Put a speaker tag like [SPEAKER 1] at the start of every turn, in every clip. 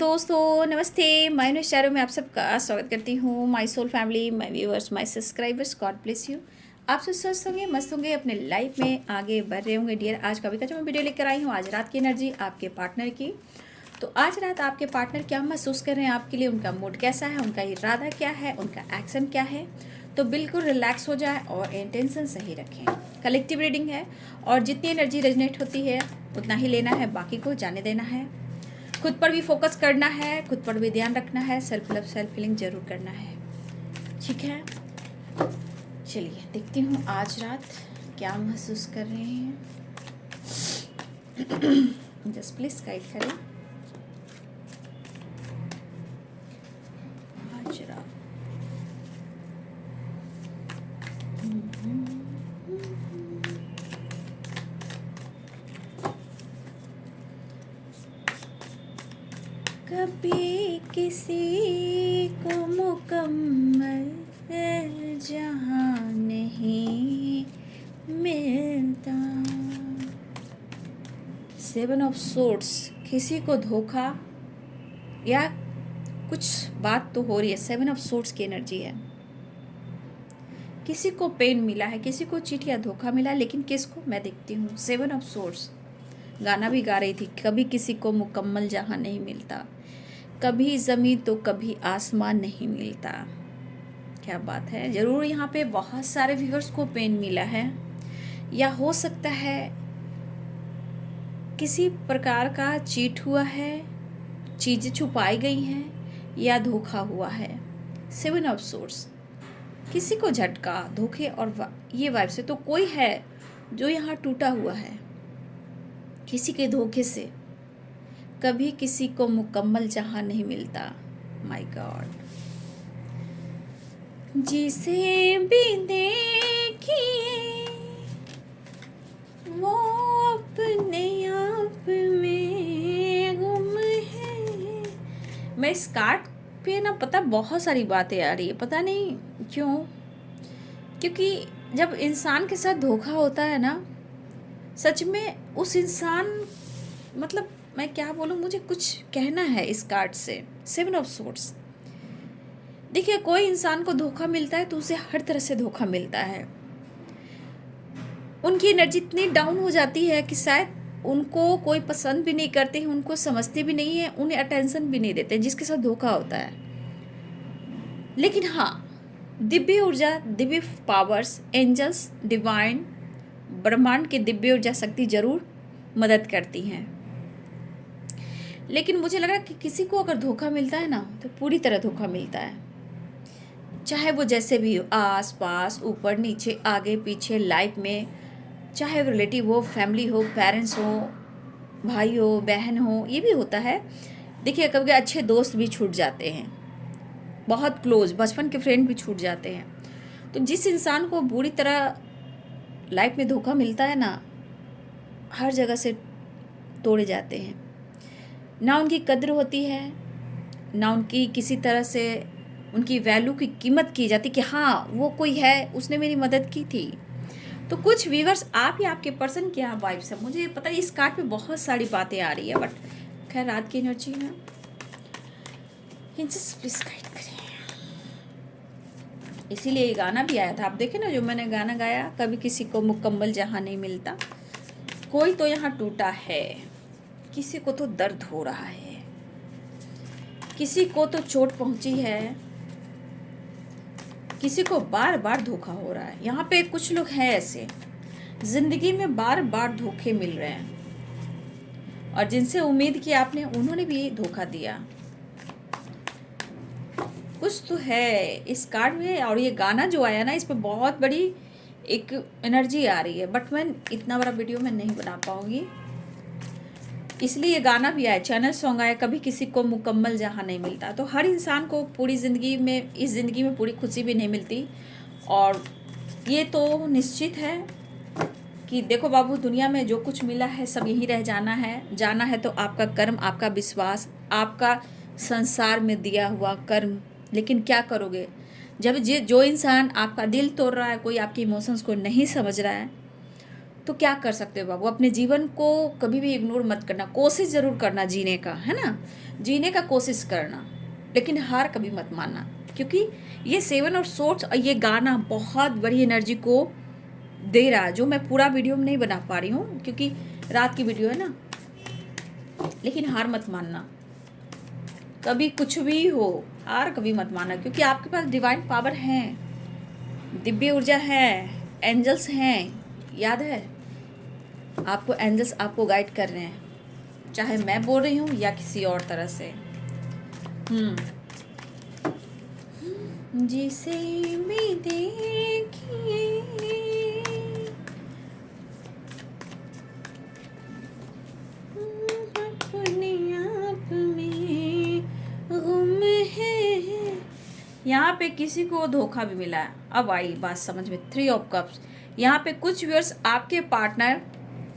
[SPEAKER 1] दोस्तों, नमस्ते। मैं इन शहरों में आप सबका स्वागत करती हूँ। My soul family, my viewers, my subscribers, God bless you. आप सब स्वस्थ होंगे, मस्त होंगे, अपने लाइफ में आगे बढ़ रहे होंगे डियर। आज का जो मैं वीडियो लेकर आई हूँ, आज रात की एनर्जी आपके पार्टनर की। तो आज रात आपके पार्टनर क्या महसूस कर रहे हैं आपके लिए, उनका मूड कैसा है, उनका इरादा क्या है, उनका एक्शन क्या है। तो बिल्कुल रिलैक्स हो जाए और इंटेंशन सही रखें। कलेक्टिव रीडिंग है और जितनी एनर्जी रेजनेट होती है उतना ही लेना है, बाकी को जाने देना है। खुद पर भी फोकस करना है, खुद पर भी ध्यान रखना है, सेल्फ लव सेल्फ फीलिंग जरूर करना है। ठीक है, चलिए देखती हूँ आज रात क्या महसूस कर रहे हैं। जस्ट प्लीज गाइड करें आज रात। कभी किसी को मुकम्मल जहाँ नहीं मिलता। 7 ऑफ सोर्ड्स, किसी को धोखा या कुछ बात तो हो रही है। 7 ऑफ सोर्ड्स की एनर्जी है। किसी को पेन मिला है, किसी को चीट या धोखा मिला है, लेकिन किसको मैं देखती हूँ 7 ऑफ सोर्ड्स। गाना भी गा रही थी, कभी किसी को मुकम्मल जहाँ नहीं मिलता, कभी ज़मीन तो कभी आसमान नहीं मिलता। क्या बात है। ज़रूर यहाँ पे बहुत सारे व्यूअर्स को पेन मिला है, या हो सकता है किसी प्रकार का चीट हुआ है, चीज़ें छुपाई गई हैं या धोखा हुआ है। 7 ऑफ सोर्ड्स, किसी को झटका, धोखे और ये वाइब से तो कोई है जो यहाँ टूटा हुआ है किसी के धोखे से। कभी किसी को मुकम्मल जहाँ नहीं मिलता। माय गॉड, जिसे भी देखिए वो अपने आप में गुम है। मैं इस कार्ड पे ना पता बहुत सारी बातें आ रही है, पता नहीं क्यों। क्योंकि जब इंसान के साथ धोखा होता है ना, सच में उस इंसान, मतलब मैं क्या बोलूँ, मुझे कुछ कहना है इस कार्ड से। 7 ऑफ सोर्ड्स, देखिए कोई इंसान को धोखा मिलता है तो उसे हर तरह से धोखा मिलता है। उनकी एनर्जी इतनी डाउन हो जाती है कि शायद उनको कोई पसंद भी नहीं करते हैं, उनको समझते भी नहीं है, उन्हें अटेंशन भी नहीं देते जिसके साथ धोखा होता है। लेकिन हाँ, दिव्य ऊर्जा, दिव्य पावर्स, एंजल्स, डिवाइन, ब्रह्मांड की दिव्य ऊर्जा शक्ति जरूर मदद करती हैं। लेकिन मुझे लगा कि किसी को अगर धोखा मिलता है ना, तो पूरी तरह धोखा मिलता है। चाहे वो जैसे भी हो, आस पास, ऊपर नीचे, आगे पीछे, लाइफ में, चाहे रिलेटिव हो, फैमिली हो, पेरेंट्स हो, भाई हो, बहन हो, ये भी होता है। देखिए कभी अच्छे दोस्त भी छूट जाते हैं, बहुत क्लोज बचपन के फ्रेंड भी छूट जाते हैं। तो जिस इंसान को बुरी तरह लाइफ में धोखा मिलता है ना, हर जगह से तोड़े जाते हैं। ना उनकी कद्र होती है, ना उनकी किसी तरह से उनकी वैल्यू की कीमत की जाती कि हाँ वो कोई है, उसने मेरी मदद की थी। तो कुछ व्यूवर्स, आप या आपके पर्सन की यहाँ वाइब्स है, मुझे पता है इस कार्ड पे बहुत सारी बातें आ रही है, बट खैर रात की एनर्जी है, प्लीज गाइड करें। इसीलिए ये गाना भी आया था, आप देखे ना जो मैंने गाना गाया, कभी किसी को मुकम्मल जहाँ नहीं मिलता। कोई तो यहाँ टूटा है, किसी को तो दर्द हो रहा है, किसी को तो चोट पहुंची है, किसी को बार बार धोखा हो रहा है। यहाँ पे कुछ लोग हैं ऐसे, जिंदगी में बार बार धोखे मिल रहे हैं, और जिनसे उम्मीद की आपने, उन्होंने भी धोखा दिया। कुछ तो है इस कार्ड में, और ये गाना जो आया ना, इस पे बहुत बड़ी एक एनर्जी आ रही है, बट मैं इतना बड़ा वीडियो में नहीं बना पाऊंगी, इसलिए ये गाना भी आया, चैनल सॉन्ग आया, कभी किसी को मुकम्मल जहाँ नहीं मिलता। तो हर इंसान को पूरी ज़िंदगी में, इस ज़िंदगी में पूरी खुशी भी नहीं मिलती। और ये तो निश्चित है कि देखो बाबू, दुनिया में जो कुछ मिला है सब यहीं रह जाना है। जाना है तो आपका कर्म, आपका विश्वास, आपका संसार में दिया हुआ कर्म। लेकिन क्या करोगे जब जो इंसान आपका दिल तोड़ रहा है, कोई आपके इमोशंस को नहीं समझ रहा है, तो क्या कर सकते हो बाबू, अपने जीवन को कभी भी इग्नोर मत करना, कोशिश ज़रूर करना जीने का, है ना, जीने का कोशिश करना, लेकिन हार कभी मत मानना, क्योंकि ये 7 ऑफ सोर्ड्स और ये गाना बहुत बड़ी एनर्जी को दे रहा है, जो मैं पूरा वीडियो में नहीं बना पा रही हूँ क्योंकि रात की वीडियो है ना। लेकिन हार मत मानना, कभी कुछ भी हो हार कभी मत मानना, क्योंकि आपके पास डिवाइन पावर है, दिव्य ऊर्जा है, एंजल्स हैं। याद है, आपको एंजल्स आपको गाइड कर रहे हैं, चाहे मैं बोल रही हूँ या किसी और तरह से। जिसे भी देखिए अपने आप में गुम है। यहाँ पे किसी को धोखा भी मिला है। अब आई बात समझ में, 3 ऑफ कप्स। यहाँ पे कुछ व्यूअर्स आपके पार्टनर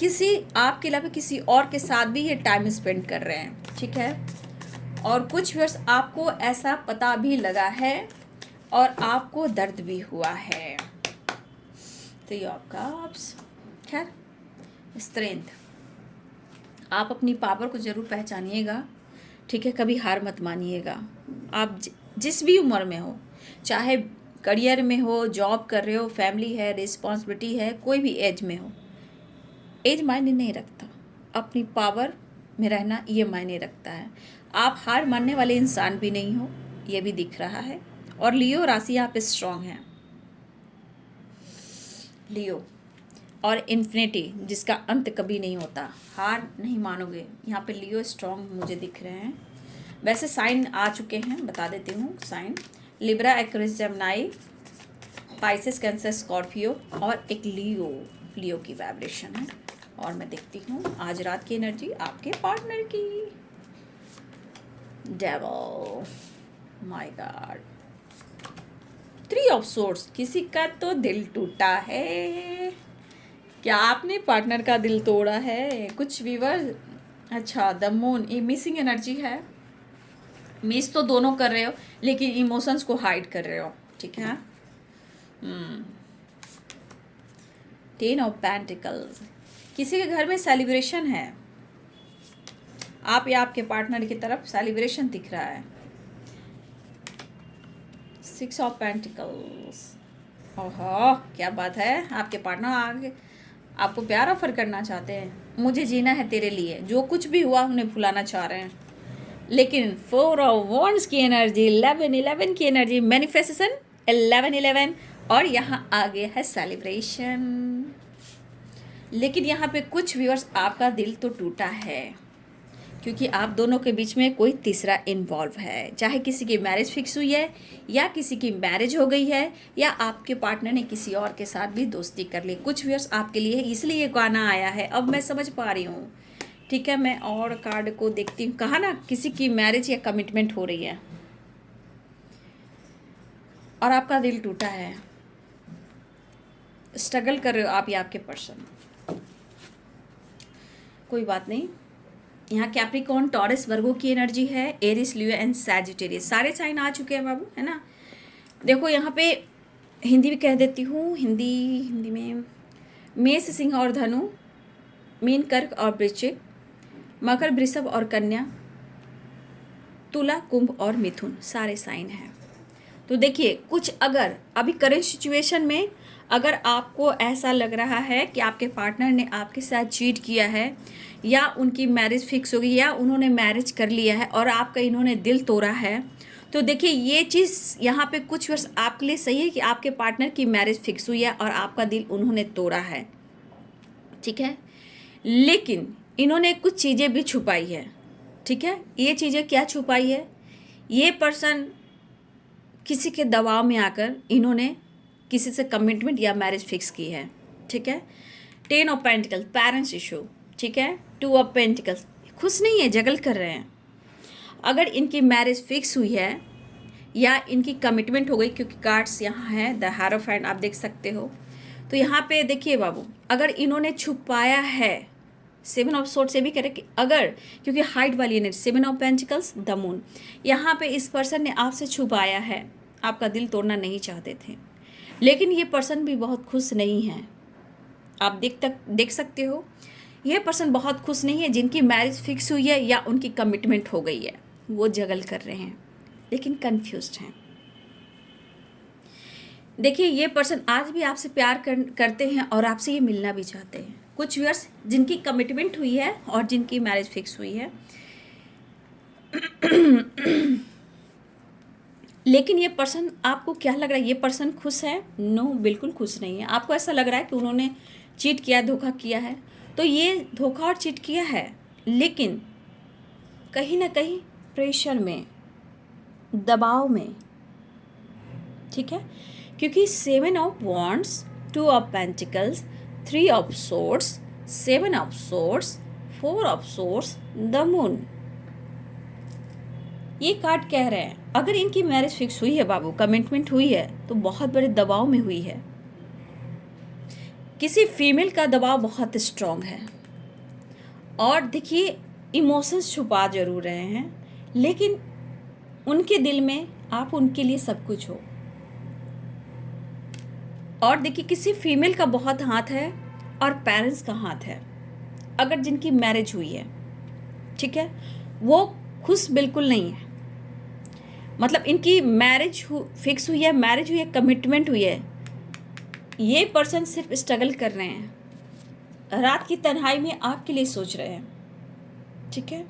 [SPEAKER 1] किसी आपके अलावा किसी और के साथ भी ये टाइम स्पेंड कर रहे हैं, ठीक है। और कुछ व्यूअर्स आपको ऐसा पता भी लगा है और आपको दर्द भी हुआ है। 3 ऑफ कप्स। खैर, स्ट्रेंथ, आप अपनी पावर को ज़रूर पहचानिएगा, ठीक है। कभी हार मत मानिएगा। आप जिस भी उम्र में हो, चाहे करियर में हो, जॉब कर रहे हो, फैमिली है, रिस्पॉन्सिबिलिटी है, कोई भी एज में हो, एज मायने नहीं रखता, अपनी पावर में रहना ये मायने रखता है। आप हार मानने वाले इंसान भी नहीं हो, ये भी दिख रहा है। और लियो राशि यहाँ पे स्ट्रांग है, लियो और इन्फिनिटी, जिसका अंत कभी नहीं होता, हार नहीं मानोगे। यहाँ पे लियो स्ट्रांग मुझे दिख रहे हैं। वैसे साइन आ चुके हैं, बता देती हूँ sign. Libra, Aquarius, Gemini, Pisces, Cancer, Scorpio और एक लियो की वाइब्रेशन है। और मैं देखती हूँ आज रात की एनर्जी आपके पार्टनर की। Devil, my God, 3 of swords. किसी का तो दिल टूटा है। क्या आपने पार्टनर का दिल तोड़ा है? कुछ व्यूअर, अच्छा, द मून, ये मिसिंग एनर्जी है। मिस तो दोनों कर रहे हो, लेकिन इमोशंस को हाइड कर रहे हो, ठीक है। 10 ऑफ पेंटिकल्स, किसी के घर में सेलिब्रेशन है, आप या आपके पार्टनर की तरफ सेलिब्रेशन दिख रहा है। 6 ऑफ पेंटिकल्स, ओहो क्या बात है, आपके पार्टनर आगे आपको प्यार ऑफर करना चाहते हैं। मुझे जीना है तेरे लिए, जो कुछ भी हुआ उन्हें भुलाना चाह रहे हैं। लेकिन 4 ऑफ वॉन्ड्स की एनर्जी, 11 की एनर्जी, मैनिफेस्टेशन 11 और यहाँ आगे है सेलिब्रेशन। लेकिन यहाँ पे कुछ व्यूअर्स आपका दिल तो टूटा है, क्योंकि आप दोनों के बीच में कोई तीसरा इन्वॉल्व है। चाहे किसी की मैरिज फिक्स हुई है, या किसी की मैरिज हो गई है, या आपके पार्टनर ने किसी और के साथ भी दोस्ती कर ली। कुछ व्यूअर्स आपके लिए, इसलिए ये गाना आया है, अब मैं समझ पा रही हूँ, ठीक है। मैं और कार्ड को देखती हूँ। कहा ना, किसी की मैरिज या कमिटमेंट हो रही है और आपका दिल टूटा है, स्ट्रगल कर रहे हो आप या आपके पर्सन। कोई बात नहीं, यहाँ कैप्रिकॉर्न, टॉरस, वर्गो की एनर्जी है, एरिस, लियो एंड सैजिटेरियस, सारे साइन आ चुके हैं बाबू, है ना। देखो यहाँ पे हिंदी भी कह देती हूँ, हिंदी में मेष, सिंह और धनु, मीन, कर्क और वृश्चिक, मकर, वृषभ और कन्या, तुला, कुंभ और मिथुन, सारे साइन हैं। तो देखिए, कुछ अगर अभी करंट सिचुएशन में अगर आपको ऐसा लग रहा है कि आपके पार्टनर ने आपके साथ चीट किया है, या उनकी मैरिज फिक्स हो गई, या उन्होंने मैरिज कर लिया है और आपका इन्होंने दिल तोड़ा है, तो देखिए ये चीज़ यहाँ पे कुछ वर्ष आपके लिए सही है कि आपके पार्टनर की मैरिज फिक्स हुई है और आपका दिल उन्होंने तोड़ा है, ठीक है। लेकिन इन्होंने कुछ चीज़ें भी छुपाई है, ठीक है। ये चीज़ें क्या छुपाई है? ये पर्सन किसी के दबाव में आकर इन्होंने किसी से कमिटमेंट या मैरिज फिक्स की है, ठीक है। 10 ऑफ पेंटिकल्स, पेरेंट्स इशू, ठीक है। 2 ऑफ पेंटिकल्स, खुश नहीं है, जगल कर रहे हैं। अगर इनकी मैरिज फिक्स हुई है या इनकी कमिटमेंट हो गई, क्योंकि कार्ड्स यहाँ है, द हायरोफेंट आप देख सकते हो, तो यहाँ पे देखिए बाबू, अगर इन्होंने छुपाया है, 7 ऑफ सोर्ड से भी कह रहे कि अगर, क्योंकि हाइट वाली energy, 7 of pentacles, the moon, यहाँ पे इस पर्सन ने आपसे छुपाया है, आपका दिल तोड़ना नहीं चाहते थे, लेकिन ये पर्सन भी बहुत खुश नहीं है, आप देख सकते हो यह पर्सन बहुत खुश नहीं है, जिनकी मैरिज फिक्स हुई है या उनकी कमिटमेंट हो गई है, वो जगल कर रहे हैं लेकिन कंफ्यूज्ड हैं। देखिए ये पर्सन आज भी आपसे प्यार करते हैं और आपसे ये मिलना भी चाहते हैं। कुछ व्यूअर्स जिनकी कमिटमेंट हुई है और जिनकी मैरिज फिक्स हुई है लेकिन ये पर्सन, आपको क्या लग रहा है, ये पर्सन खुश है? नो, बिल्कुल खुश नहीं है। आपको ऐसा लग रहा है कि उन्होंने चीट किया, धोखा किया है। तो ये धोखा और चीट किया है, लेकिन कहीं ना कहीं प्रेशर में, दबाव में, ठीक है। क्योंकि 7 of wands, 2 of pentacles, 3 of swords, 7 of swords, 4 of swords, the moon, ये कार्ड कह रहे हैं अगर इनकी मैरिज फिक्स हुई है बाबू, कमिटमेंट हुई है, तो बहुत बड़े दबाव में हुई है। किसी फीमेल का दबाव बहुत स्ट्रांग है। और देखिए इमोशंस छुपा जरूर रहे हैं, लेकिन उनके दिल में आप उनके लिए सब कुछ हो। और देखिए किसी फीमेल का बहुत हाथ है और पेरेंट्स का हाथ है, अगर जिनकी मैरिज हुई है, ठीक है, वो खुश बिल्कुल नहीं है। मतलब इनकी मैरिज फिक्स हुई है, मैरिज हुई है, कमिटमेंट हुई है, ये पर्सन सिर्फ स्ट्रगल कर रहे हैं, रात की तन्हाई में आपके लिए सोच रहे हैं, ठीक है।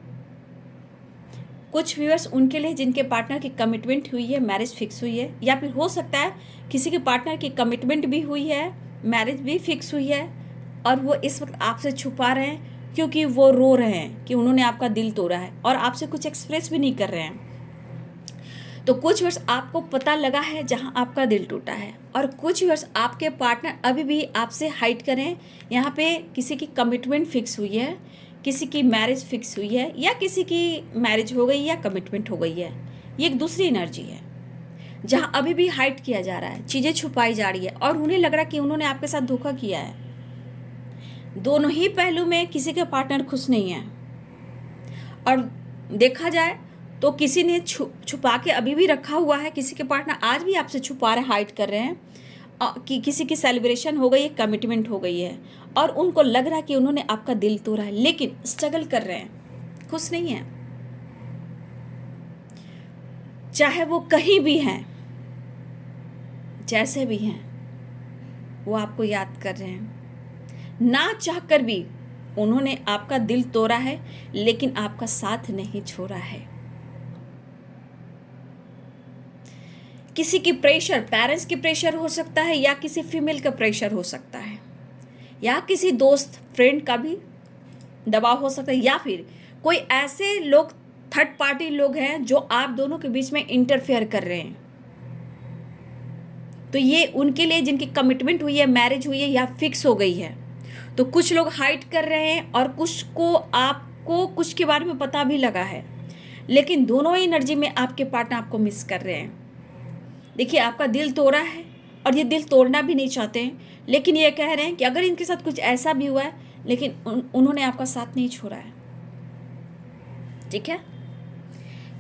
[SPEAKER 1] कुछ व्यूअर्स उनके लिए जिनके पार्टनर की कमिटमेंट हुई है, मैरिज फिक्स हुई है, या फिर हो सकता है किसी के पार्टनर की कमिटमेंट भी हुई है, मैरिज भी फिक्स हुई है, और वो इस वक्त आपसे छुपा रहे हैं क्योंकि वो रो रहे हैं कि उन्होंने आपका दिल तोड़ा है और आपसे कुछ एक्सप्रेस भी नहीं कर रहे हैं। तो कुछ वर्ष आपको पता लगा है जहां आपका दिल टूटा है, और कुछ वर्ष आपके पार्टनर अभी भी आपसे हाइड करें। यहाँ पे किसी की कमिटमेंट फिक्स हुई है, किसी की मैरिज फिक्स हुई है, या किसी की मैरिज हो गई या कमिटमेंट हो गई है। ये एक दूसरी एनर्जी है जहाँ अभी भी हाइड किया जा रहा है, चीज़ें छुपाई जा रही है, और उन्हें लग रहा है कि उन्होंने आपके साथ धोखा किया है। दोनों ही पहलू में किसी के पार्टनर खुश नहीं है, और देखा जाए तो किसी ने छुपा के अभी भी रखा हुआ है, किसी के पार्टनर आज भी आपसे छुपा रहे, हाइड कर रहे हैं कि किसी की सेलिब्रेशन हो गई है, कमिटमेंट हो गई है, और उनको लग रहा है कि उन्होंने आपका दिल तोड़ा है, लेकिन स्ट्रगल कर रहे हैं, खुश नहीं है। चाहे वो कहीं भी हैं, जैसे भी हैं, वो आपको याद कर रहे हैं। ना चाहकर भी उन्होंने आपका दिल तोड़ा है, लेकिन आपका साथ नहीं छोड़ा है। किसी की प्रेशर, पेरेंट्स की प्रेशर हो सकता है, या किसी फीमेल का प्रेशर हो सकता है, या किसी दोस्त फ्रेंड का भी दबाव हो सकता है, या फिर कोई ऐसे लोग, थर्ड पार्टी लोग हैं जो आप दोनों के बीच में इंटरफेयर कर रहे हैं। तो ये उनके लिए जिनकी कमिटमेंट हुई है, मैरिज हुई है या फिक्स हो गई है। तो कुछ लोग हाइड कर रहे हैं, और कुछ को आपको कुछ के बारे में पता भी लगा है, लेकिन दोनों ही एनर्जी में आपके पार्टनर आपको मिस कर रहे हैं। देखिए आपका दिल तोड़ा है, और ये दिल तोड़ना भी नहीं चाहते हैं, लेकिन ये कह रहे हैं कि अगर इनके साथ कुछ ऐसा भी हुआ है, लेकिन उन्होंने आपका साथ नहीं छोड़ा है, ठीक है।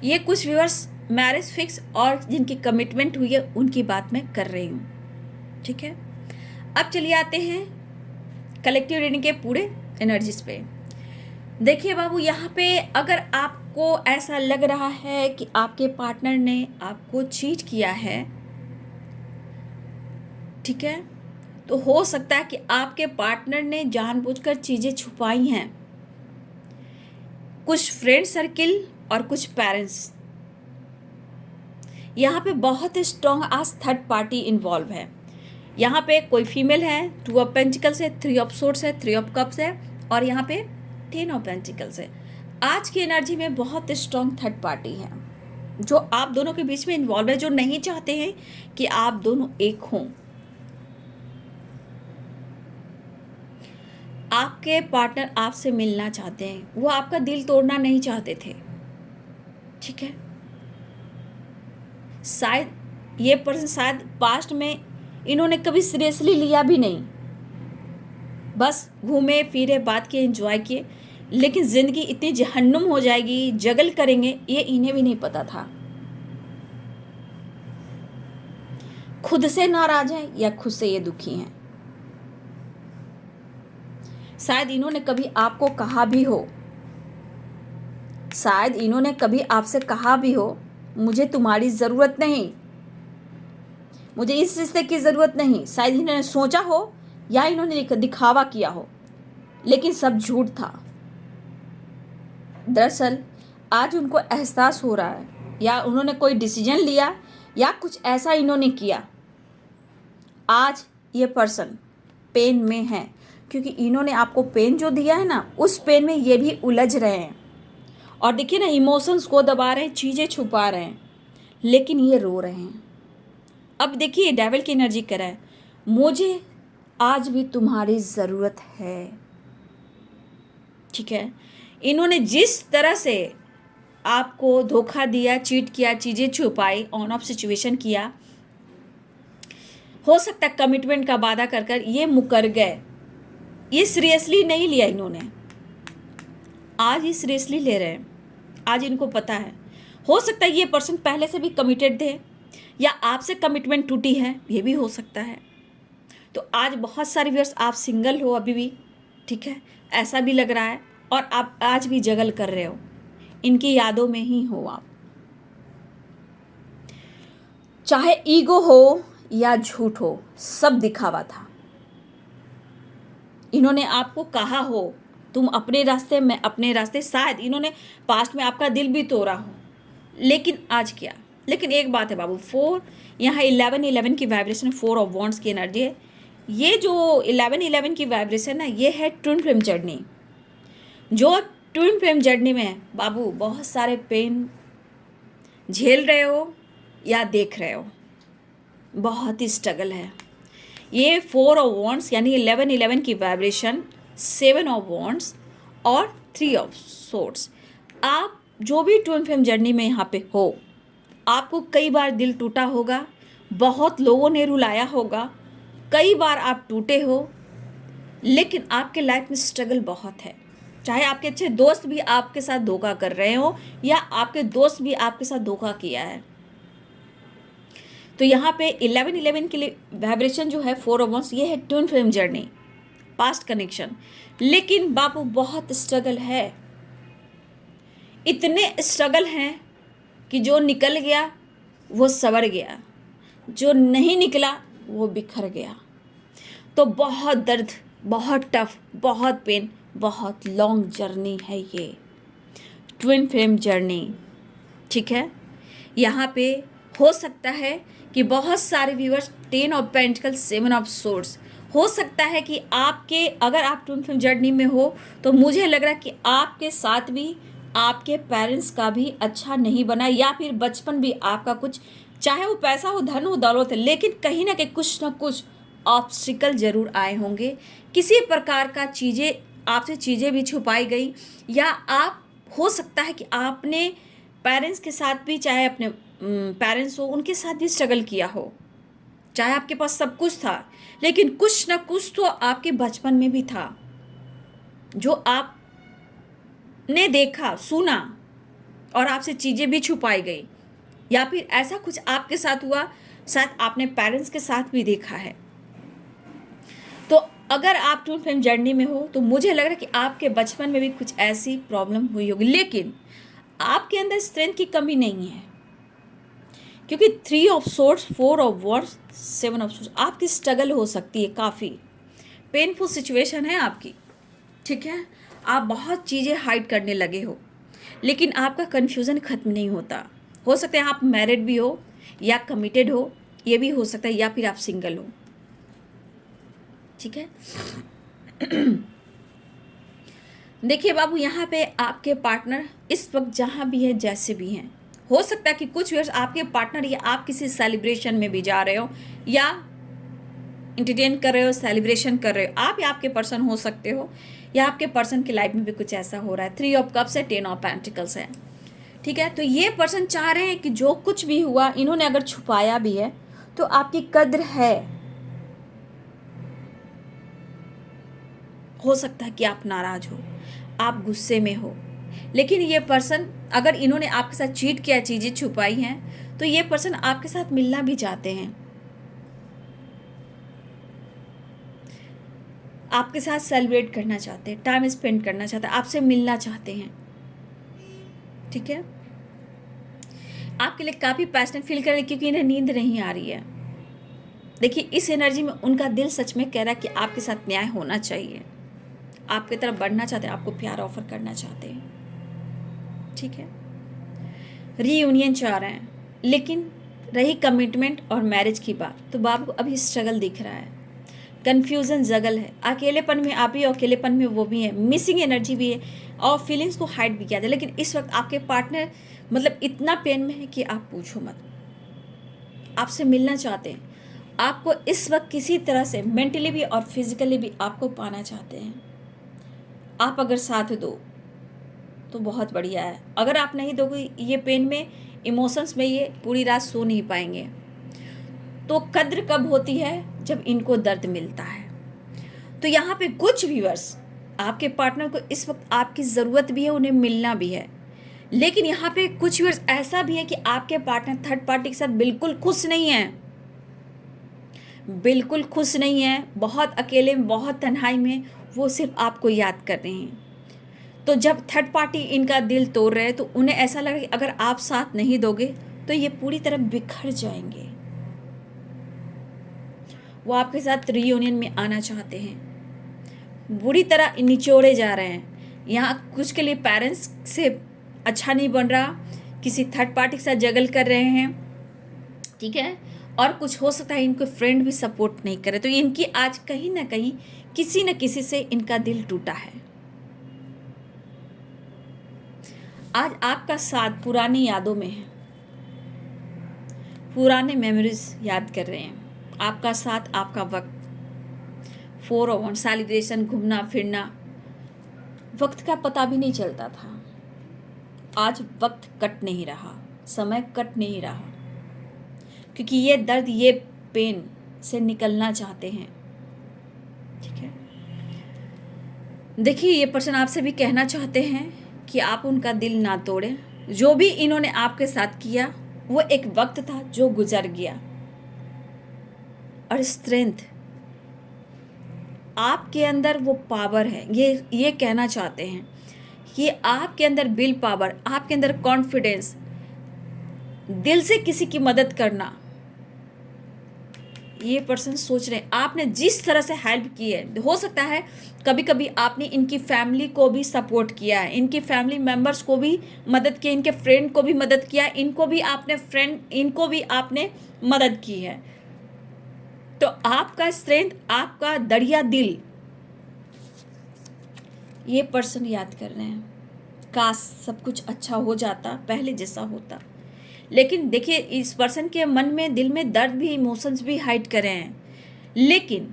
[SPEAKER 1] ये कुछ व्यूअर्स मैरिज फिक्स और जिनकी कमिटमेंट हुई है उनकी बात मैं कर रही हूँ, ठीक है। अब चलिए आते हैं कलेक्टिव रीडिंग के पूरे एनर्जीज पे। देखिए बाबू, यहाँ पे अगर आपको ऐसा लग रहा है कि आपके पार्टनर ने आपको चीट किया है, ठीक है, तो हो सकता है कि आपके पार्टनर ने जानबूझकर चीज़ें छुपाई हैं। कुछ फ्रेंड सर्किल और कुछ पेरेंट्स, यहाँ पे बहुत स्ट्रॉन्ग आज थर्ड पार्टी इन्वॉल्व है। यहाँ पे कोई फीमेल है, 2 ऑफ पेंटिकल्स है, 3 ऑफ सोर्ड्स है, 3 ऑफ कप्स है, और यहाँ पे 10 ऑफ पेंटिकल्स है। आज की एनर्जी में बहुत स्ट्रॉन्ग थर्ड पार्टी है जो आप दोनों के बीच में इन्वॉल्व है, जो नहीं चाहते हैं कि आप दोनों एक हों। आपके पार्टनर आपसे मिलना चाहते हैं, वो आपका दिल तोड़ना नहीं चाहते थे, ठीक है। शायद ये पर्सन, शायद पास्ट में इन्होंने कभी सीरियसली लिया भी नहीं, बस घूमे फिरे, बात किए, एंजॉय किए, लेकिन ज़िंदगी इतनी जहन्नुम हो जाएगी, जगल करेंगे, ये इन्हें भी नहीं पता था। खुद से नाराज हैं या खुद से ये दुखी हैं। शायद इन्होंने कभी आपको कहा भी हो, शायद इन्होंने कभी आपसे कहा भी हो, मुझे तुम्हारी ज़रूरत नहीं, मुझे इस रिश्ते की ज़रूरत नहीं। शायद इन्होंने सोचा हो या इन्होंने दिखावा किया हो, लेकिन सब झूठ था। दरअसल आज उनको एहसास हो रहा है, या उन्होंने कोई डिसीजन लिया या कुछ ऐसा इन्होंने किया। आज ये पर्सन पेन में है, क्योंकि इन्होंने आपको पेन जो दिया है ना, उस पेन में ये भी उलझ रहे हैं। और देखिए ना, इमोशंस को दबा रहे हैं, चीज़ें छुपा रहे हैं, लेकिन ये रो रहे हैं। अब देखिए डेविल की एनर्जी कह रहा है, मुझे आज भी तुम्हारी ज़रूरत है। ठीक है, इन्होंने जिस तरह से आपको धोखा दिया, चीट किया, चीज़ें छुपाई, ऑन ऑफ सिचुएशन किया, हो सकता है कमिटमेंट का वादा कर कर ये मुकर गए। ये सीरियसली नहीं लिया इन्होंने, आज ये सीरियसली ले रहे हैं। आज इनको पता है, हो सकता है ये पर्सन पहले से भी कमिटेड थे, या आपसे कमिटमेंट टूटी है, ये भी हो सकता है। तो आज बहुत सारे व्यूअर्स आप सिंगल हो अभी भी, ठीक है, ऐसा भी लग रहा है, और आप आज भी जगल कर रहे हो, इनकी यादों में ही हो आप। चाहे ईगो हो या झूठ हो, सब दिखावा था। इन्होंने आपको कहा हो तुम अपने रास्ते, मैं अपने रास्ते, शायद इन्होंने पास्ट में आपका दिल भी तोड़ा हो, लेकिन आज क्या। लेकिन एक बात है बाबू, 4 यहाँ 11 की वाइब्रेशन, 4 ऑफ वॉन्ड्स की एनर्जी है। ये जो 11 की वाइब्रेशन है, ये है ट्विन फ्लेम जर्नी। जो ट्विन फ्लेम जर्नी में है बाबू, बहुत सारे पेन झेल रहे हो या देख रहे हो, बहुत ही स्ट्रगल है। ये 4 ऑफ वॉन्ड्स यानी 11 की वाइब्रेशन, 7 ऑफ वॉन्ड्स और 3 ऑफ सोर्ड्स। आप जो भी ट्विन फ्लेम जर्नी में यहाँ पे हो, आपको कई बार दिल टूटा होगा, बहुत लोगों ने रुलाया होगा, कई बार आप टूटे हो, लेकिन आपके लाइफ में स्ट्रगल बहुत है। चाहे आपके अच्छे दोस्त भी आपके साथ धोखा कर रहे हो, या आपके दोस्त भी आपके साथ धोखा किया है। तो यहाँ पे 11 के लिए वाइब्रेशन जो है 4 ऑफ वॉन्ड्स, ये है twin flame journey, past connection. लेकिन बाबू बहुत स्ट्रगल है, इतने स्ट्रगल हैं कि जो निकल गया वो सवर गया, जो नहीं निकला वो बिखर गया। तो बहुत दर्द, बहुत टफ, बहुत पेन, बहुत लॉन्ग जर्नी है ये ट्विन फ्लेम जर्नी। ठीक है, यहाँ पे हो सकता है कि बहुत सारे viewers 10 of pentacles, 7 of swords, हो सकता है कि आपके, अगर आप ट्विन फ्लेम जर्नी में हो, तो मुझे लग रहा है कि आपके साथ भी आपके पेरेंट्स का भी अच्छा नहीं बना, या फिर बचपन भी आपका कुछ, चाहे वो पैसा हो, धन हो, दौलत है, लेकिन कहीं ना कहीं कुछ ना कुछ ऑब्स्टिकल जरूर आए होंगे। किसी प्रकार का चीज़ें आपसे, चीज़ें भी छुपाई गई, या आप, हो सकता है कि आपने पेरेंट्स के साथ भी, चाहे अपने पेरेंट्स हो उनके साथ भी स्ट्रगल किया हो। चाहे आपके पास सब कुछ था, लेकिन कुछ ना कुछ तो आपके बचपन में भी था जो आपने देखा, सुना, और आपसे चीज़ें भी छुपाई गई, या फिर ऐसा कुछ आपके साथ हुआ, शायद आपने पेरेंट्स के साथ भी देखा है। तो अगर आप ट्विन फ्लेम जर्नी में हो, तो मुझे लग रहा है कि आपके बचपन में भी कुछ ऐसी प्रॉब्लम हुई होगी, लेकिन आपके अंदर स्ट्रेंथ की कमी नहीं है, क्योंकि 3 of swords, 4 of wands, 7 of swords, आपकी स्ट्रगल हो सकती है, काफ़ी पेनफुल सिचुएशन है आपकी। ठीक है, आप बहुत चीज़ें हाइड करने लगे हो, लेकिन आपका कन्फ्यूज़न ख़त्म नहीं होता। हो सकता है आप मैरिड भी हो, या कमिटेड हो, ये भी हो सकता है, या फिर आप सिंगल हो। ठीक है, देखिए बाबू, यहाँ पे आपके पार्टनर इस वक्त जहाँ भी हैं, जैसे भी हैं, हो सकता है कि कुछ व्यूअर्स आपके पार्टनर, या आप किसी सेलिब्रेशन में भी जा रहे हो, या इंटरटेन कर रहे हो, सेलिब्रेशन कर रहे हो, आप या आपके पर्सन हो सकते हो, या आपके पर्सन की लाइफ में भी कुछ ऐसा हो रहा है। 3 ऑफ कप्स है, 10 ऑफ पेंटिकल्स है। ठीक है, तो ये पर्सन चाह रहे हैं कि जो कुछ भी हुआ, इन्होंने अगर छुपाया भी है, तो आपकी कद्र है। हो सकता है कि आप नाराज हो, आप गुस्से में हो, लेकिन ये पर्सन, अगर इन्होंने आपके साथ चीट किया, चीज़ें छुपाई हैं, तो ये पर्सन आपके साथ मिलना भी चाहते हैं। आपके साथ सेलिब्रेट करना चाहते हैं, टाइम स्पेंड करना चाहते हैं, आपसे मिलना चाहते हैं, ठीक है। आपके लिए काफ़ी पैशनेट फील कर रहे हैं क्योंकि इन्हें नींद नहीं आ रही है। देखिए इस एनर्जी में उनका दिल सच में कह रहा है कि आपके साथ न्याय होना चाहिए, आपकी तरफ बढ़ना चाहते हैं, आपको प्यार ऑफर करना चाहते हैं, ठीक है। रीयूनियन चाह रहे हैं, लेकिन रही कमिटमेंट और मैरिज की बात, तो बाप को अभी स्ट्रगल दिख रहा है, कन्फ्यूज़न जगल है, अकेलेपन में आप ही और अकेलेपन में वो भी है, मिसिंग एनर्जी भी है और फीलिंग्स को हाइड भी किया जाए। लेकिन इस वक्त आपके पार्टनर मतलब इतना पेन में है कि आप पूछो मत, आपसे मिलना चाहते हैं, आपको इस वक्त किसी तरह से मेंटली भी और फिजिकली भी आपको पाना चाहते हैं। आप अगर साथ दो तो बहुत बढ़िया है, अगर आप नहीं दोगे ये पेन में, इमोशंस में ये पूरी रात सो नहीं पाएंगे। तो कद्र कब होती है? जब इनको दर्द मिलता है। तो यहाँ पे कुछ व्यूअर्स आपके पार्टनर को इस वक्त आपकी ज़रूरत भी है, उन्हें मिलना भी है, लेकिन यहाँ पे कुछ व्यूअर्स ऐसा भी है कि आपके पार्टनर थर्ड पार्टी के साथ बिल्कुल खुश नहीं है, बिल्कुल खुश नहीं है, बहुत अकेले में, बहुत तन्हाई में वो सिर्फ आपको याद कर रहे हैं। तो जब थर्ड पार्टी इनका दिल तोड़ रहे हैं तो उन्हें ऐसा लगा कि अगर आप साथ नहीं दोगे तो ये पूरी तरह बिखर जाएंगे। वो आपके साथ रीयूनियन में आना चाहते हैं, बुरी तरह निचोड़े जा रहे हैं। यहाँ कुछ के लिए पेरेंट्स से अच्छा नहीं बन रहा, किसी थर्ड पार्टी के साथ जगल कर रहे हैं, ठीक है। और कुछ हो सकता है इनको फ्रेंड भी सपोर्ट नहीं करे, तो इनकी आज कहीं ना कहीं किसी न किसी से इनका दिल टूटा है। आज आपका साथ पुरानी यादों में है, पुराने मेमोरीज याद कर रहे हैं, आपका साथ, आपका वक्त, 401 सेलिब्रेशन, घूमना फिरना, वक्त का पता भी नहीं चलता था। आज वक्त कट नहीं रहा, समय कट नहीं रहा, क्योंकि ये दर्द, ये पेन से निकलना चाहते हैं, ठीक है। देखिए ये पर्सन आपसे भी कहना चाहते हैं कि आप उनका दिल ना तोड़ें। जो भी इन्होंने आपके साथ किया वो एक वक्त था जो गुजर गया, और स्ट्रेंथ आपके अंदर वो पावर है, ये कहना चाहते हैं कि आपके अंदर विल पावर, आपके अंदर कॉन्फिडेंस, दिल से किसी की मदद करना, ये पर्सन सोच रहे हैं। आपने जिस तरह से हेल्प की है, हो सकता है कभी कभी आपने इनकी फैमिली को भी सपोर्ट किया है, इनकी फैमिली मेम्बर्स को भी मदद की, इनके फ्रेंड को भी मदद किया, इनको भी आपने मदद की है। तो आपका स्ट्रेंथ, आपका दरिया दिल, ये पर्सन याद कर रहे हैं। काश सब कुछ अच्छा हो जाता, पहले जैसा होता। लेकिन देखिए इस पर्सन के मन में, दिल में दर्द भी, इमोशंस भी हाइड कर रहे हैं। लेकिन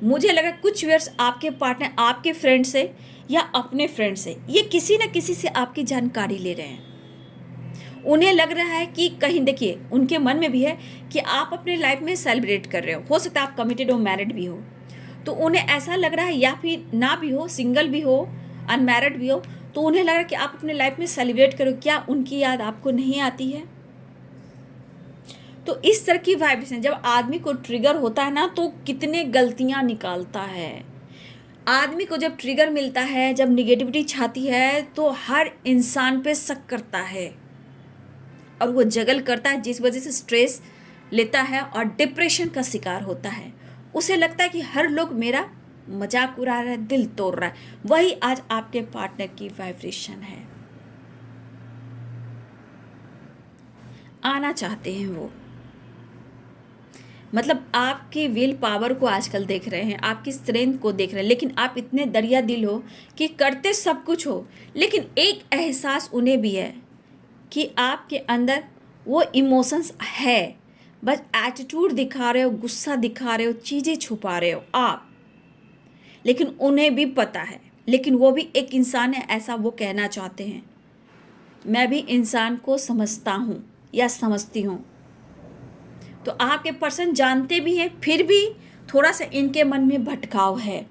[SPEAKER 1] मुझे लगा कुछ व्यूअर्स आपके पार्टनर आपके फ्रेंड से या अपने फ्रेंड से, ये किसी न किसी से आपकी जानकारी ले रहे हैं। उन्हें लग रहा है कि कहीं, देखिए उनके मन में भी है कि आप अपने लाइफ में सेलिब्रेट कर रहे हो सकता है आप कमिटेड हो, मैरिड भी हो, तो उन्हें ऐसा लग रहा है, या फिर ना भी हो, सिंगल भी हो, अनमैरिड भी हो, तो उन्हें लग रहा है कि आप अपने लाइफ में सेलिब्रेट करो। क्या उनकी याद आपको नहीं आती है? तो इस तरह की वाइब्रेशन जब आदमी को ट्रिगर होता है ना, तो कितने गलतियां निकालता है। आदमी को जब ट्रिगर मिलता है, जब निगेटिविटी छाती है, तो हर इंसान पे शक करता है और वो जगल करता है, जिस वजह से स्ट्रेस लेता है और डिप्रेशन का शिकार होता है। उसे लगता है कि हर लोग मेरा मजाक उड़ा रहा है, दिल तोड़ रहा है। वही आज आपके पार्टनर की वाइब्रेशन है। आना चाहते हैं वो, मतलब आपकी विल पावर को आजकल देख रहे हैं, आपकी स्ट्रेंथ को देख रहे हैं, लेकिन आप इतने दरिया दिल हो कि करते सब कुछ हो, लेकिन एक एहसास उन्हें भी है कि आपके अंदर वो इमोशंस है, बस एटीट्यूड दिखा रहे हो, गुस्सा दिखा रहे हो, चीज़ें छुपा रहे हो आप, लेकिन उन्हें भी पता है। लेकिन वो भी एक इंसान है, ऐसा वो कहना चाहते हैं। मैं भी इंसान को समझता हूँ या समझती हूँ। तो आपके पर्सन जानते भी हैं, फिर भी थोड़ा सा इनके मन में भटकाव है,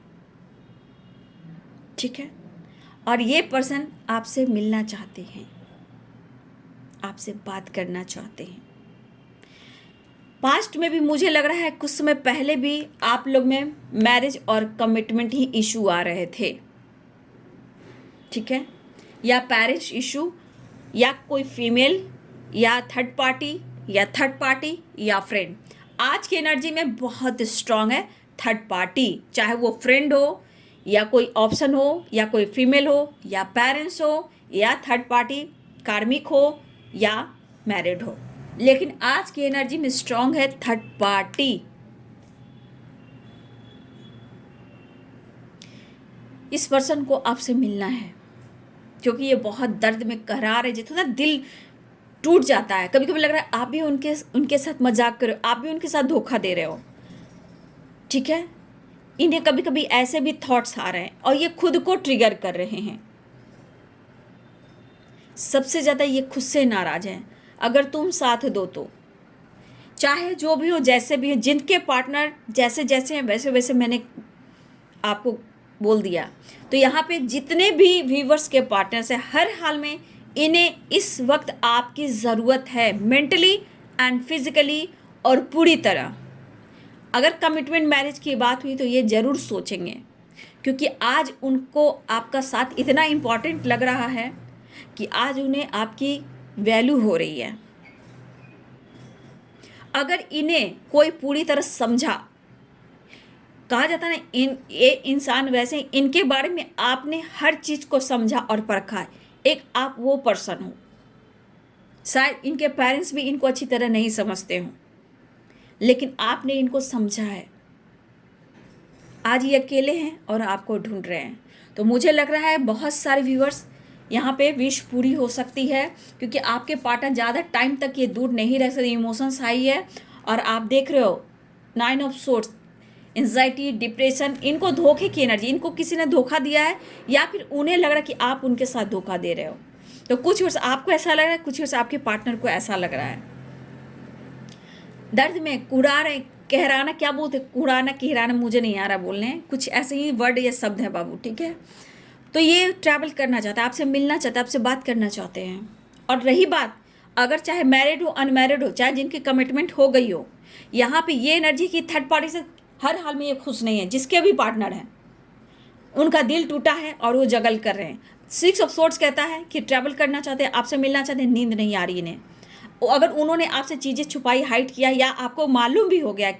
[SPEAKER 1] ठीक है। और ये पर्सन आपसे मिलना चाहते हैं, आपसे बात करना चाहते हैं। पास्ट में भी मुझे लग रहा है कुछ समय पहले भी आप लोग में मैरिज और कमिटमेंट ही इशू आ रहे थे, ठीक है, या पेरेंट्स इशू, या कोई फीमेल, या थर्ड पार्टी या फ्रेंड। आज की एनर्जी में बहुत स्ट्रांग है थर्ड पार्टी, चाहे वो फ्रेंड हो या कोई ऑप्शन हो या कोई फीमेल हो या पेरेंट्स हो या थर्ड पार्टी कार्मिक हो या मैरिड हो, लेकिन आज की एनर्जी में स्ट्रांग है थर्ड पार्टी। इस पर्सन को आपसे मिलना है क्योंकि ये बहुत दर्द में करार है, जितना दिल टूट जाता है। कभी कभी लग रहा है आप भी उनके साथ मजाक कर रहे हो, आप भी उनके साथ धोखा दे रहे हो, ठीक है। इन्हें कभी कभी ऐसे भी थॉट्स आ रहे हैं और ये खुद को ट्रिगर कर रहे हैं। सबसे ज़्यादा ये खुद से नाराज हैं। अगर तुम साथ दो तो, चाहे जो भी हो जैसे भी हो, जिनके पार्टनर जैसे जैसे हैं वैसे वैसे मैंने आपको बोल दिया। तो यहाँ पे जितने भी व्यूवर्स के पार्टनर्स हैं, हर हाल में इन्हें इस वक्त आपकी ज़रूरत है, मेंटली एंड फिजिकली और पूरी तरह। अगर कमिटमेंट मैरिज की बात हुई तो ये ज़रूर सोचेंगे, क्योंकि आज उनको आपका साथ इतना इम्पॉर्टेंट लग रहा है कि आज उन्हें आपकी वैल्यू हो रही है। अगर इन्हें कोई पूरी तरह समझा, कहा जाता है ना, ये इंसान वैसे, इनके बारे में आपने हर चीज़ को समझा और परखा है, एक आप वो पर्सन हो। शायद इनके पेरेंट्स भी इनको अच्छी तरह नहीं समझते हों, लेकिन आपने इनको समझा है। आज ये अकेले हैं और आपको ढूंढ रहे हैं। तो मुझे लग रहा है बहुत सारे व्यूअर्स यहाँ पे विश पूरी हो सकती है, क्योंकि आपके पार्टनर ज़्यादा टाइम तक ये दूर नहीं रह सकते। इमोशंस हाई है और आप देख रहे हो 9 ऑफ सोर्ड्स, एंजाइटी, डिप्रेशन, इनको धोखे की एनर्जी, इनको किसी ने धोखा दिया है या फिर उन्हें लग रहा है कि आप उनके साथ धोखा दे रहे हो। तो कुछ वर्ष आपको ऐसा लग रहा है, कुछ वर्ष आपके पार्टनर को ऐसा लग रहा है। दर्द में कुड़ा रहे, कहराना, क्या बोलते, कुड़ाना कहराना, मुझे नहीं आ रहा बोलने, कुछ ऐसे ही वर्ड या शब्द है बाबू, ठीक है। तो ये ट्रैवल करना चाहता है, आपसे मिलना चाहता है, आपसे बात करना चाहते हैं। और रही बात, अगर चाहे मैरिड हो अनमैरिड हो, चाहे जिनकी कमिटमेंट हो गई हो, यहाँ पे ये एनर्जी की थर्ड पार्टी से हर हाल में ये खुश नहीं है। जिसके भी पार्टनर हैं उनका दिल टूटा है और वो जगल कर रहे हैं। 6 ऑफ सोर्ड्स कहता है कि ट्रैवल करना चाहते हैं, आपसे मिलना चाहते हैं, नींद नहीं आ रही इन्हें। अगर उन्होंने आपसे चीज़ें छुपाई, हाइड किया, या आपको मालूम भी हो गया,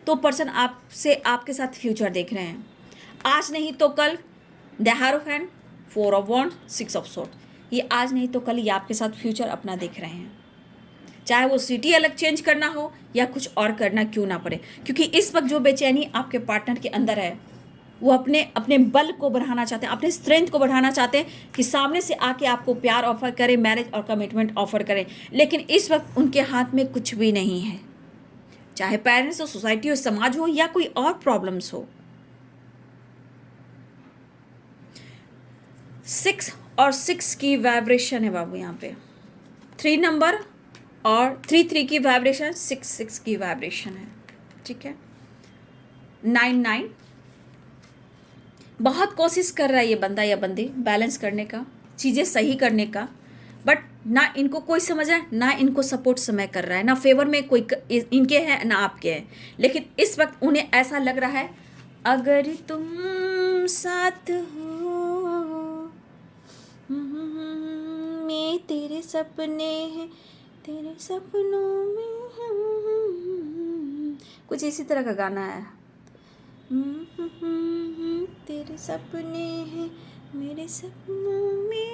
[SPEAKER 1] तो पर्सन आपसे आपके साथ फ्यूचर देख रहे हैं। आज नहीं तो कल, the Hierophant, 4 of wand, 6 of sword, ये आज नहीं तो कल ये आपके साथ फ्यूचर अपना देख रहे हैं। चाहे वो सिटी अलग चेंज करना हो या कुछ और करना क्यों ना पड़े, क्योंकि इस वक्त जो बेचैनी आपके पार्टनर के अंदर है, वो अपने बल को बढ़ाना चाहते हैं, अपने स्ट्रेंथ को बढ़ाना चाहते हैं कि सामने से आके आपको प्यार ऑफर करें, मैरिज और कमिटमेंट ऑफर करें। लेकिन इस वक्त उनके हाथ में कुछ भी नहीं है, चाहे पेरेंट्स हो, सोसाइटी हो, समाज हो, या कोई और प्रॉब्लम्स हो। 6 और 6 की वाइब्रेशन है बाबू यहाँ पे, 3 नंबर और 3 की वाइब्रेशन, 6 की वाइब्रेशन है, ठीक है। 9 बहुत कोशिश कर रहा है ये बंदा या बंदी बैलेंस करने का, चीज़ें सही करने का, बट ना इनको कोई समझ रहा है, ना इनको सपोर्ट समय कर रहा है, ना फेवर में कोई इनके है ना आपके है। लेकिन इस वक्त उन्हें ऐसा लग रहा है, अगर तुम साथ हो, मैं तेरे सपने हैं, तेरे सपनों में, कुछ इसी तरह का गाना है। तेरे सपने हैं मेरे सपनों में,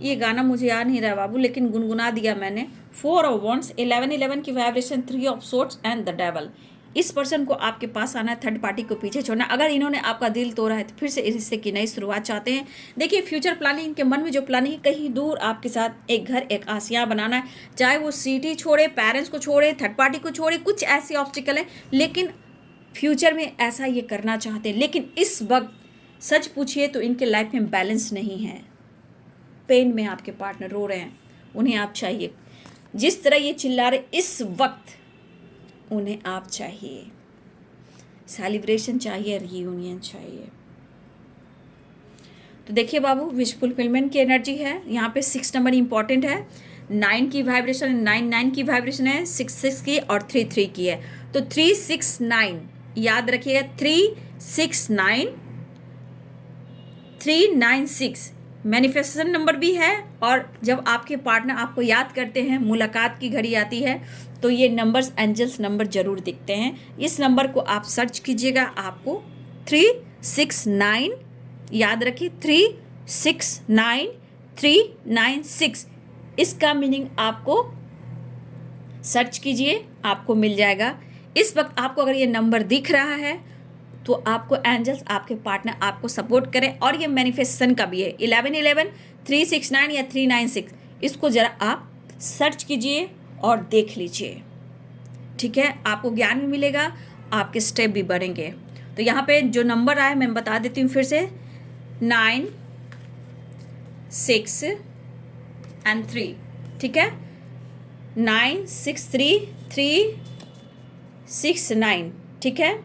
[SPEAKER 1] ये गाना मुझे याद नहीं रहा बाबू, लेकिन गुनगुना दिया मैंने। 4 ऑफ वॉन्ड्स, 11 की vibration, 3 of swords and the devil. इस पर्सन को आपके पास आना है, थर्ड पार्टी को पीछे छोड़ना। अगर इन्होंने आपका दिल तोड़ा है तो फिर से इस रिश्ते की नई शुरुआत चाहते हैं। देखिए, फ्यूचर प्लानिंग, इनके मन में जो प्लानिंग है, कहीं दूर आपके साथ एक घर, एक आसिया बनाना है। चाहे वो सिटी छोड़े, पेरेंट्स को छोड़े, थर्ड पार्टी को छोड़े, कुछ ऐसे ऑब्स्टिकल है, लेकिन फ्यूचर में ऐसा ये करना चाहते हैं। लेकिन इस वक्त सच पूछिए तो इनके लाइफ में बैलेंस नहीं है। पेन में आपके पार्टनर रो रहे हैं, उन्हें आप चाहिए। जिस तरह ये चिल्ला रहे इस वक्त, उन्हें आप चाहिए। सेलिब्रेशन चाहिए, रियूनियन चाहिए। तो देखिए बाबू, विश फुलफिलमेंट की एनर्जी है यहाँ पे। 6 नंबर इंपॉर्टेंट है। 9 की वाइब्रेशन, 9 की वाइब्रेशन है, 6 की और 3 की है। तो 369 याद रखिएगा, 369 396 मैनिफेस्टेशन नंबर भी है। और जब आपके पार्टनर आपको याद करते हैं, मुलाकात की घड़ी आती है, तो ये नंबर्स एंजल्स नंबर जरूर दिखते हैं। इस नंबर को आप सर्च कीजिएगा, आपको 369 याद रखिए, 369 396 इसका मीनिंग आपको सर्च कीजिए, आपको मिल जाएगा। इस वक्त आपको अगर ये नंबर दिख रहा है तो आपको एंजल्स, आपके पार्टनर आपको सपोर्ट करें। और ये मैनिफेस्टेशन का भी है, 1111 369 या 396, इसको ज़रा आप सर्च कीजिए और देख लीजिए, ठीक है। आपको ज्ञान भी मिलेगा, आपके स्टेप भी बढ़ेंगे। तो यहाँ पे जो नंबर आया मैं बता देती हूँ फिर से, 9 6 and 3, ठीक है, 9 6 3 3 6 9, ठीक है,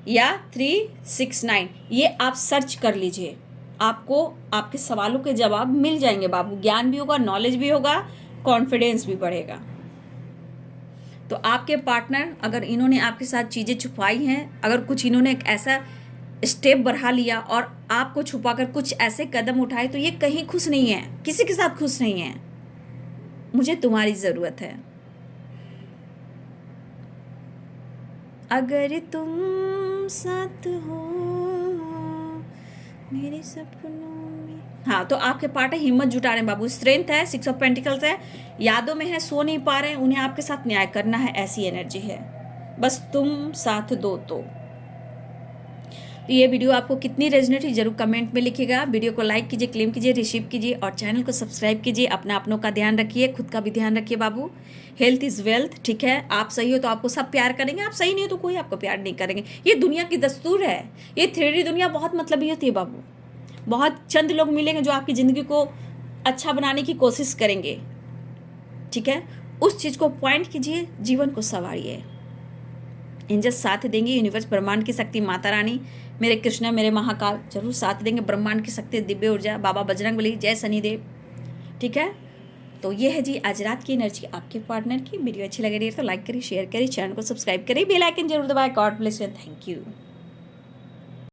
[SPEAKER 1] या 369, ये आप सर्च कर लीजिए, आपको आपके सवालों के जवाब मिल जाएंगे बाबू। ज्ञान भी होगा, नॉलेज भी होगा, कॉन्फिडेंस भी बढ़ेगा। तो आपके पार्टनर, अगर इन्होंने आपके साथ चीज़ें छुपाई हैं, अगर कुछ इन्होंने एक ऐसा स्टेप बढ़ा लिया और आपको छुपाकर कुछ ऐसे कदम उठाए, तो ये कहीं खुश नहीं है, किसी के साथ खुश नहीं है। मुझे तुम्हारी ज़रूरत है, अगर तुम साथ हो मेरे सपनों में। हाँ, तो आपके पार्टनर हिम्मत जुटा रहे हैं बाबू, स्ट्रेंथ है, 6 ऑफ पेंटिकल्स है, यादों में है, सो नहीं पा रहे हैं, उन्हें आपके साथ न्याय करना है, ऐसी एनर्जी है, बस तुम साथ दो। तो ये वीडियो आपको कितनी रेजोनेट हुई जरूर कमेंट में लिखिएगा। वीडियो को लाइक कीजिए, क्लेम कीजिए, रिसीव कीजिए और चैनल को सब्सक्राइब कीजिए। अपनों का ध्यान रखिए, खुद का भी ध्यान रखिए बाबू। हेल्थ इज़ वेल्थ, ठीक है। आप सही हो तो आपको सब प्यार करेंगे, आप सही नहीं हो तो कोई आपको प्यार नहीं करेंगे। ये दुनिया की दस्तूर है, ये 3D दुनिया बहुत मतलबी होती है बाबू। बहुत चंद लोग मिलेंगे जो आपकी ज़िंदगी को अच्छा बनाने की कोशिश करेंगे, ठीक है। उस चीज़ को पॉइंट कीजिए, जीवन को संवारिए। एंजल्स साथ देंगे, यूनिवर्स, ब्रह्मांड की शक्ति, माता रानी, मेरे कृष्णा, मेरे महाकाल जरूर साथ देंगे। ब्रह्मांड की शक्ति, दिव्य ऊर्जा, बाबा बजरंगबली, जय शनिदेव, ठीक है। तो ये है जी आज रात की एनर्जी आपके पार्टनर की। वीडियो अच्छी लग रही है तो लाइक करिए, शेयर करिए, चैनल को सब्सक्राइब करिए, बेल आइकन जरूर दबाएं। God bless you, thank you.